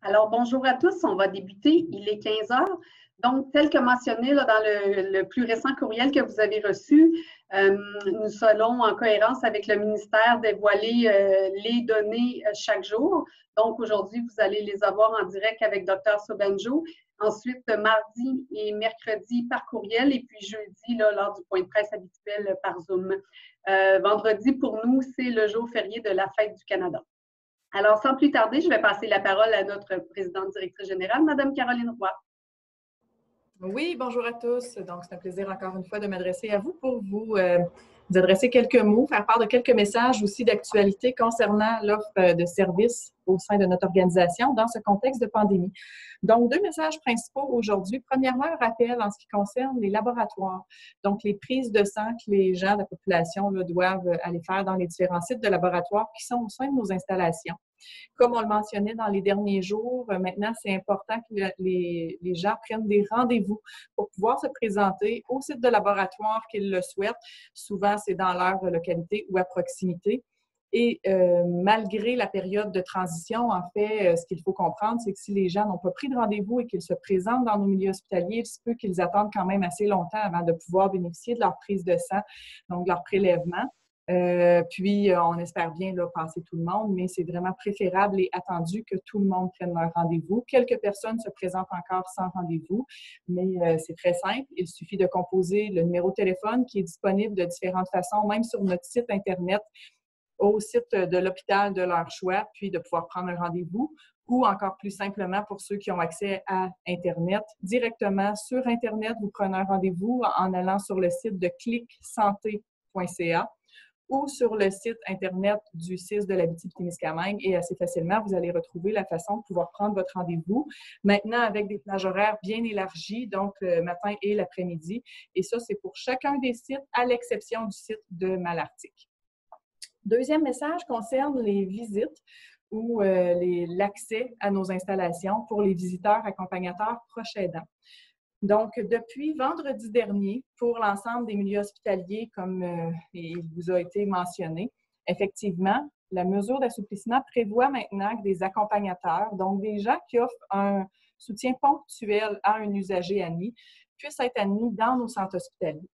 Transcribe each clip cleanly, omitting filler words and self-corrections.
Alors, bonjour à tous. On va débuter. Il est 15 heures. Donc, tel que mentionné là, dans le plus récent courriel que vous avez reçu, nous allons, en cohérence avec le ministère, dévoiler les données chaque jour. Donc, aujourd'hui, vous allez les avoir en direct avec Dr. Sobanjo. Ensuite, mardi et mercredi par courriel et puis jeudi, là, lors du point de presse habituel par Zoom. Vendredi, pour nous, c'est le jour férié de la Fête du Canada. Alors, sans plus tarder, je vais passer la parole à notre présidente directrice générale, Mme Caroline Roy. Oui, bonjour à tous. Donc, c'est un plaisir encore une fois de m'adresser à vous pour vous adresser quelques mots, faire part de quelques messages aussi d'actualité concernant l'offre de services au sein de notre organisation dans ce contexte de pandémie. Donc, deux messages principaux aujourd'hui. Premièrement, un rappel en ce qui concerne les laboratoires. Donc, les prises de sang que les gens de la population là, doivent aller faire dans les différents sites de laboratoires qui sont au sein de nos installations. Comme on le mentionnait dans les derniers jours, maintenant, c'est important que les gens prennent des rendez-vous pour pouvoir se présenter au site de laboratoire qu'ils le souhaitent. Souvent, c'est dans leur localité ou à proximité. Et malgré la période de transition, en fait, ce qu'il faut comprendre, c'est que si les gens n'ont pas pris de rendez-vous et qu'ils se présentent dans nos milieux hospitaliers, il se peut qu'ils attendent quand même assez longtemps avant de pouvoir bénéficier de leur prise de sang, donc leur prélèvement. Puis, on espère bien là, passer tout le monde, mais c'est vraiment préférable et attendu que tout le monde prenne leur rendez-vous. Quelques personnes se présentent encore sans rendez-vous, mais c'est très simple. Il suffit de composer le numéro de téléphone qui est disponible de différentes façons, même sur notre site Internet, au site de l'hôpital de leur choix, puis de pouvoir prendre un rendez-vous, ou encore plus simplement pour ceux qui ont accès à Internet, directement sur Internet, vous prenez un rendez-vous en allant sur le site de clicsante.ca ou sur le site Internet du CIS de l'Abitibi-Témiscamingue et assez facilement, vous allez retrouver la façon de pouvoir prendre votre rendez-vous. Maintenant, avec des plages horaires bien élargies, donc le matin et l'après-midi. Et ça, c'est pour chacun des sites, à l'exception du site de Malartic. Deuxième message concerne les visites ou l'accès à nos installations pour les visiteurs, accompagnateurs, proches aidants. Donc, depuis vendredi dernier, pour l'ensemble des milieux hospitaliers, comme il vous a été mentionné, effectivement, la mesure d'assouplissement prévoit maintenant que des accompagnateurs, donc des gens qui offrent un soutien ponctuel à un usager admis, puissent être admis dans nos centres hospitaliers.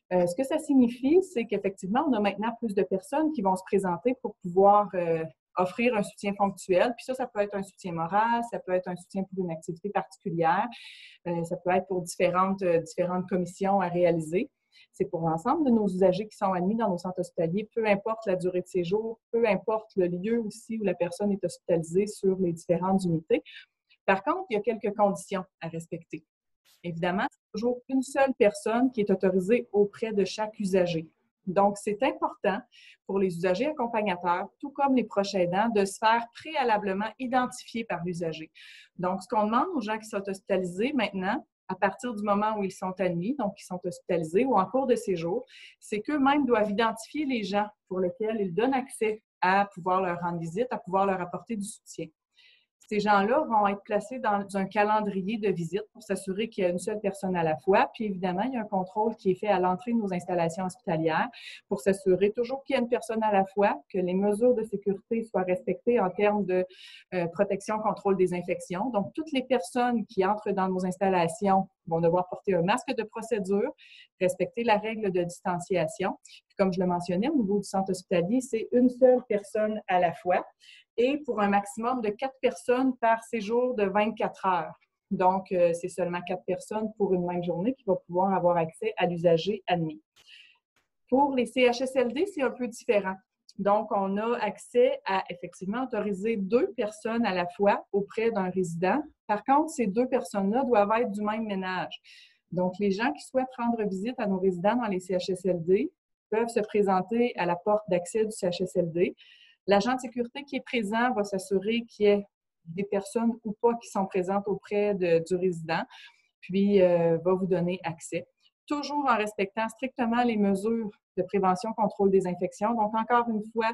Ce que ça signifie, c'est qu'effectivement, on a maintenant plus de personnes qui vont se présenter pour pouvoir offrir un soutien ponctuel. Puis ça peut être un soutien moral, ça peut être un soutien pour une activité particulière, ça peut être pour différentes commissions à réaliser. C'est pour l'ensemble de nos usagers qui sont admis dans nos centres hospitaliers, peu importe la durée de séjour, peu importe le lieu aussi où la personne est hospitalisée sur les différentes unités. Par contre, il y a quelques conditions à respecter. Évidemment, c'est toujours une seule personne qui est autorisée auprès de chaque usager. Donc, c'est important pour les usagers accompagnateurs, tout comme les proches aidants, de se faire préalablement identifier par l'usager. Donc, ce qu'on demande aux gens qui sont hospitalisés maintenant, à partir du moment où ils sont admis, donc qui sont hospitalisés ou en cours de séjour, c'est qu'eux-mêmes doivent identifier les gens pour lesquels ils donnent accès à pouvoir leur rendre visite, à pouvoir leur apporter du soutien. Ces gens-là vont être placés dans un calendrier de visite pour s'assurer qu'il y a une seule personne à la fois. Puis évidemment, il y a un contrôle qui est fait à l'entrée de nos installations hospitalières pour s'assurer toujours qu'il y a une personne à la fois, que les mesures de sécurité soient respectées en termes de protection, contrôle des infections. Donc, toutes les personnes qui entrent dans nos installations vont devoir porter un masque de procédure, respecter la règle de distanciation. Puis, comme je le mentionnais, au niveau du centre hospitalier, c'est une seule personne à la fois et pour un maximum de 4 personnes par séjour de 24 heures. Donc, c'est seulement 4 personnes pour une même journée qui vont pouvoir avoir accès à l'usager admis. Pour les CHSLD, c'est un peu différent. Donc, on a accès à effectivement autoriser 2 personnes à la fois auprès d'un résident. Par contre, ces 2 personnes-là doivent être du même ménage. Donc, les gens qui souhaitent rendre visite à nos résidents dans les CHSLD peuvent se présenter à la porte d'accès du CHSLD. L'agent de sécurité qui est présent va s'assurer qu'il y ait des personnes ou pas qui sont présentes auprès du résident, puis va vous donner accès. Toujours en respectant strictement les mesures de prévention, contrôle des infections. Donc, encore une fois,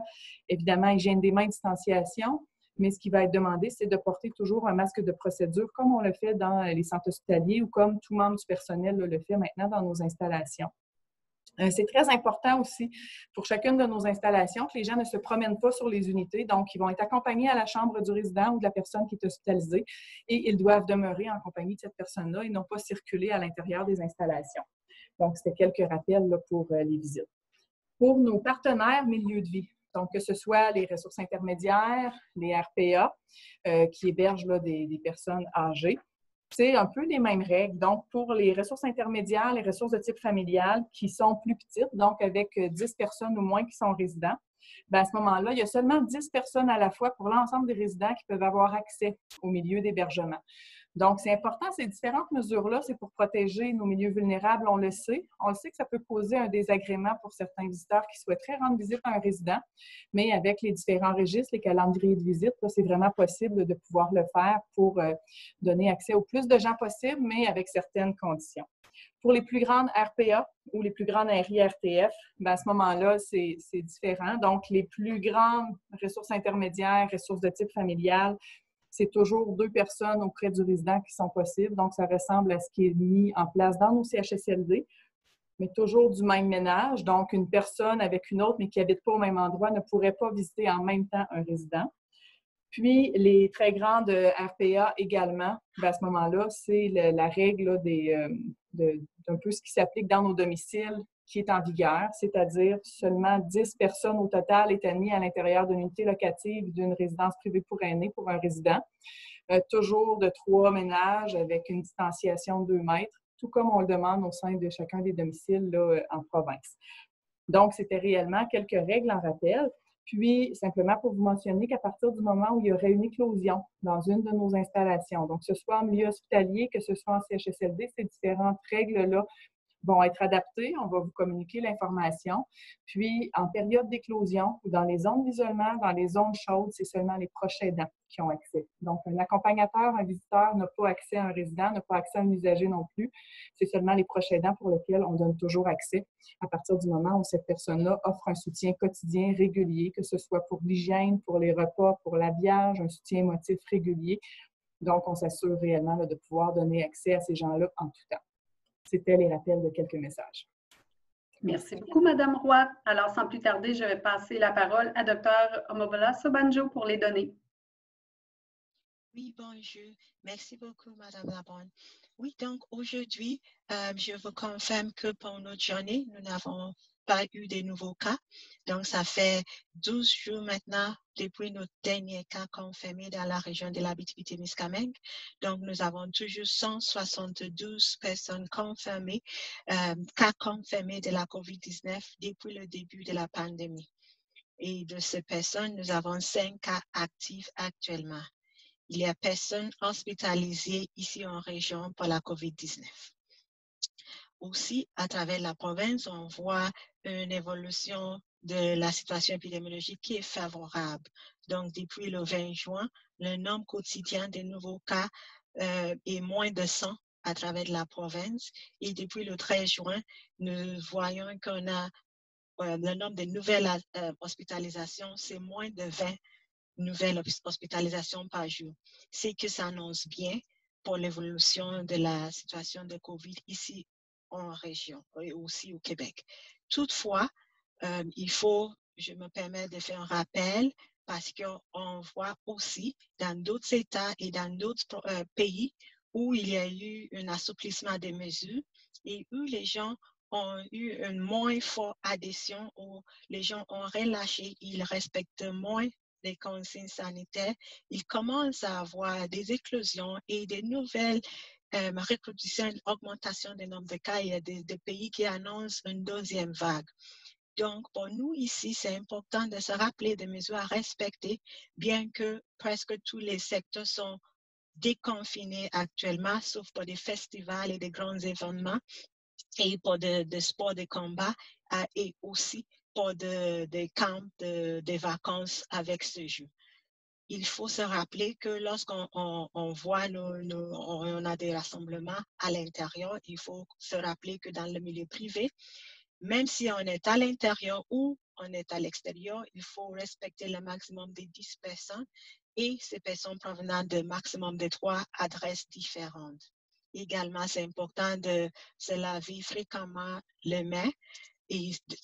évidemment, hygiène des mains, distanciation, mais ce qui va être demandé, c'est de porter toujours un masque de procédure comme on le fait dans les centres hospitaliers ou comme tout membre du personnel le fait maintenant dans nos installations. C'est très important aussi pour chacune de nos installations que les gens ne se promènent pas sur les unités. Donc, ils vont être accompagnés à la chambre du résident ou de la personne qui est hospitalisée et ils doivent demeurer en compagnie de cette personne-là et non pas circuler à l'intérieur des installations. Donc, c'était quelques rappels là, pour les visites. Pour nos partenaires milieux de vie, donc que ce soit les ressources intermédiaires, les RPA, qui hébergent là, des personnes âgées, c'est un peu les mêmes règles. Donc, pour les ressources intermédiaires, les ressources de type familial qui sont plus petites, donc avec 10 personnes ou moins qui sont résidents, bien, à ce moment-là, il y a seulement 10 personnes à la fois pour l'ensemble des résidents qui peuvent avoir accès au milieu d'hébergement. Donc, c'est important, ces différentes mesures-là, c'est pour protéger nos milieux vulnérables, on le sait. On le sait que ça peut causer un désagrément pour certains visiteurs qui souhaiteraient rendre visite à un résident, mais avec les différents registres, les calendriers de visite, c'est vraiment possible de pouvoir le faire pour donner accès au plus de gens possible, mais avec certaines conditions. Pour les plus grandes RPA ou les plus grandes RIRTF, bien, à ce moment-là, c'est différent. Donc, les plus grandes ressources intermédiaires, ressources de type familial, c'est toujours 2 personnes auprès du résident qui sont possibles. Donc, ça ressemble à ce qui est mis en place dans nos CHSLD, mais toujours du même ménage. Donc, une personne avec une autre, mais qui n'habite pas au même endroit, ne pourrait pas visiter en même temps un résident. Puis, les très grandes RPA également, bien, à ce moment-là, c'est la règle là, d'un peu ce qui s'applique dans nos domiciles qui est en vigueur, c'est-à-dire seulement 10 personnes au total est admis à l'intérieur d'une unité locative d'une résidence privée pour aînés pour un résident. Toujours de 3 ménages avec une distanciation de 2 mètres, tout comme on le demande au sein de chacun des domiciles là, en province. Donc, c'était réellement quelques règles en rappel. Puis, simplement pour vous mentionner qu'à partir du moment où il y aurait une éclosion dans une de nos installations, donc que ce soit en milieu hospitalier, que ce soit en CHSLD, ces différentes règles-là vont être adaptées. On va vous communiquer l'information. Puis, en période d'éclosion ou dans les zones d'isolement, dans les zones chaudes, c'est seulement les proches aidants qui ont accès. Donc, un accompagnateur, un visiteur n'a pas accès à un résident, n'a pas accès à un usager non plus. C'est seulement les proches aidants pour lesquels on donne toujours accès à partir du moment où cette personne-là offre un soutien quotidien régulier, que ce soit pour l'hygiène, pour les repas, pour l'habillage, un soutien émotif régulier. Donc, on s'assure réellement là, de pouvoir donner accès à ces gens-là en tout temps. C'était les rappels de quelques messages. Merci beaucoup, Madame Roy. Alors, sans plus tarder, je vais passer la parole à Dr. Omobola Sobanjo pour les données. Oui, bonjour. Merci beaucoup, Madame Labonne. Oui, donc aujourd'hui, je vous confirme que pour notre journée, nous n'avons pas eu de nouveaux cas. Donc, ça fait 12 jours maintenant depuis notre dernier cas confirmé dans la région de l'Abitibi-Témiscamingue. Donc, nous avons toujours 172 personnes confirmées, cas confirmés de la COVID-19 depuis le début de la pandémie. Et de ces personnes, nous avons 5 cas actifs actuellement. Il y a personnes hospitalisées ici en région pour la COVID-19. Aussi, à travers la province, on voit une évolution de la situation épidémiologique qui est favorable. Donc, depuis le 20 juin, le nombre quotidien des nouveaux cas est moins de 100 à travers la province. Et depuis le 13 juin, nous voyons qu'on a le nombre de nouvelles hospitalisations, c'est moins de 20 nouvelles hospitalisations par jour. C'est que ça annonce bien pour l'évolution de la situation de COVID ici en région et aussi au Québec. Toutefois, je me permets de faire un rappel parce qu'on voit aussi dans d'autres États et dans d'autres pays où il y a eu un assouplissement des mesures et où les gens ont eu une moins forte adhésion, où les gens ont relâché, ils respectent moins les consignes sanitaires, ils commencent à avoir des éclosions et des nouvelles reproductions, une augmentation du nombre de cas. Il y a des pays qui annoncent une deuxième vague. Donc, pour nous ici, c'est important de se rappeler des mesures à respecter, bien que presque tous les secteurs sont déconfinés actuellement, sauf pour des festivals et des grands événements, et pour des sports de combat, et aussi pour des camps, des vacances avec ce jeu. Il faut se rappeler que lorsqu'on voit, on a des rassemblements à l'intérieur, il faut se rappeler que dans le milieu privé, même si on est à l'intérieur ou on est à l'extérieur, il faut respecter le maximum de 10 personnes et ces personnes provenant de maximum de 3 adresses différentes. Également, c'est important de se laver fréquemment les mains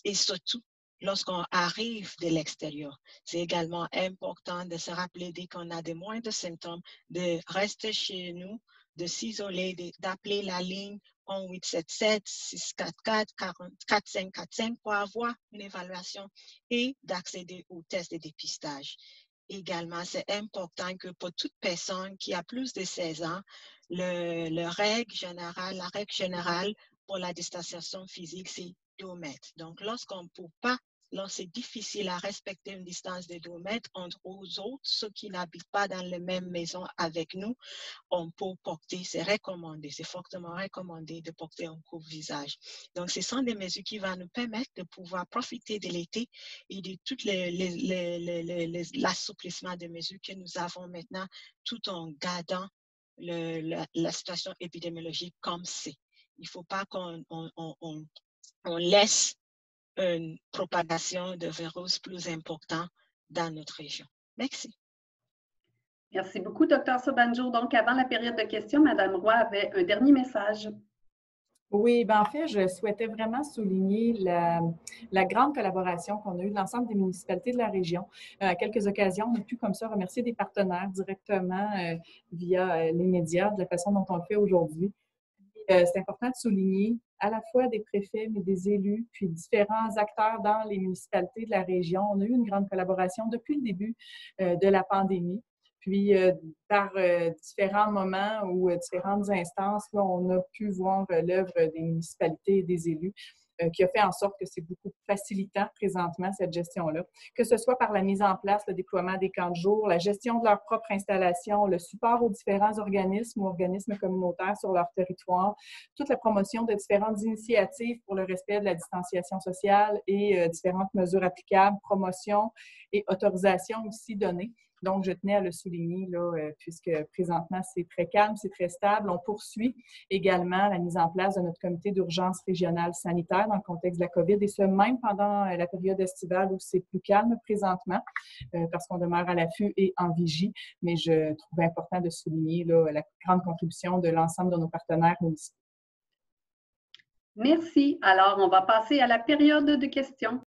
et surtout lorsqu'on arrive de l'extérieur. C'est également important de se rappeler dès qu'on a des moindres symptômes, de rester chez nous, de s'isoler, d'appeler la ligne 1-877-644-4545 pour avoir une évaluation et d'accéder aux tests de dépistage. Également, c'est important que pour toute personne qui a plus de 16 ans, la règle générale pour la distanciation physique, c'est 2 mètres. Donc, lorsqu'on ne peut pas, lorsque c'est difficile à respecter une distance de 2 mètres entre aux autres, ceux qui n'habitent pas dans la même maison avec nous, on peut porter, c'est recommandé, c'est fortement recommandé de porter un couvre-visage. Donc, ce sont des mesures qui vont nous permettre de pouvoir profiter de l'été et de tout l'assouplissement des mesures que nous avons maintenant, tout en gardant la situation épidémiologique comme c'est. Il ne faut pas qu'on laisse une propagation de virus plus important dans notre région. Merci. Merci beaucoup, Dr. Sobanjo. Donc, avant la période de questions, Mme Roy avait un dernier message. Oui, ben en fait, je souhaitais vraiment souligner la grande collaboration qu'on a eue de l'ensemble des municipalités de la région. À quelques occasions, on a pu comme ça remercier des partenaires directement via les médias, de la façon dont on le fait aujourd'hui. C'est important de souligner à la fois des préfets, mais des élus, puis différents acteurs dans les municipalités de la région. On a eu une grande collaboration depuis le début de la pandémie. Puis, par différents moments ou différentes instances, là, on a pu voir l'œuvre des municipalités et des élus qui a fait en sorte que c'est beaucoup plus facilitant présentement, cette gestion-là, que ce soit par la mise en place, le déploiement des camps de jour, la gestion de leur propre installation, le support aux différents organismes ou organismes communautaires sur leur territoire, toute la promotion de différentes initiatives pour le respect de la distanciation sociale et différentes mesures applicables, promotion et autorisation aussi données. Donc, je tenais à le souligner, là, puisque présentement, c'est très calme, c'est très stable. On poursuit également la mise en place de notre comité d'urgence régionale sanitaire dans le contexte de la COVID, et ce, même pendant la période estivale où c'est plus calme présentement, parce qu'on demeure à l'affût et en vigie. Mais je trouve important de souligner là, la grande contribution de l'ensemble de nos partenaires municipaux. Merci. Alors, on va passer à la période de questions.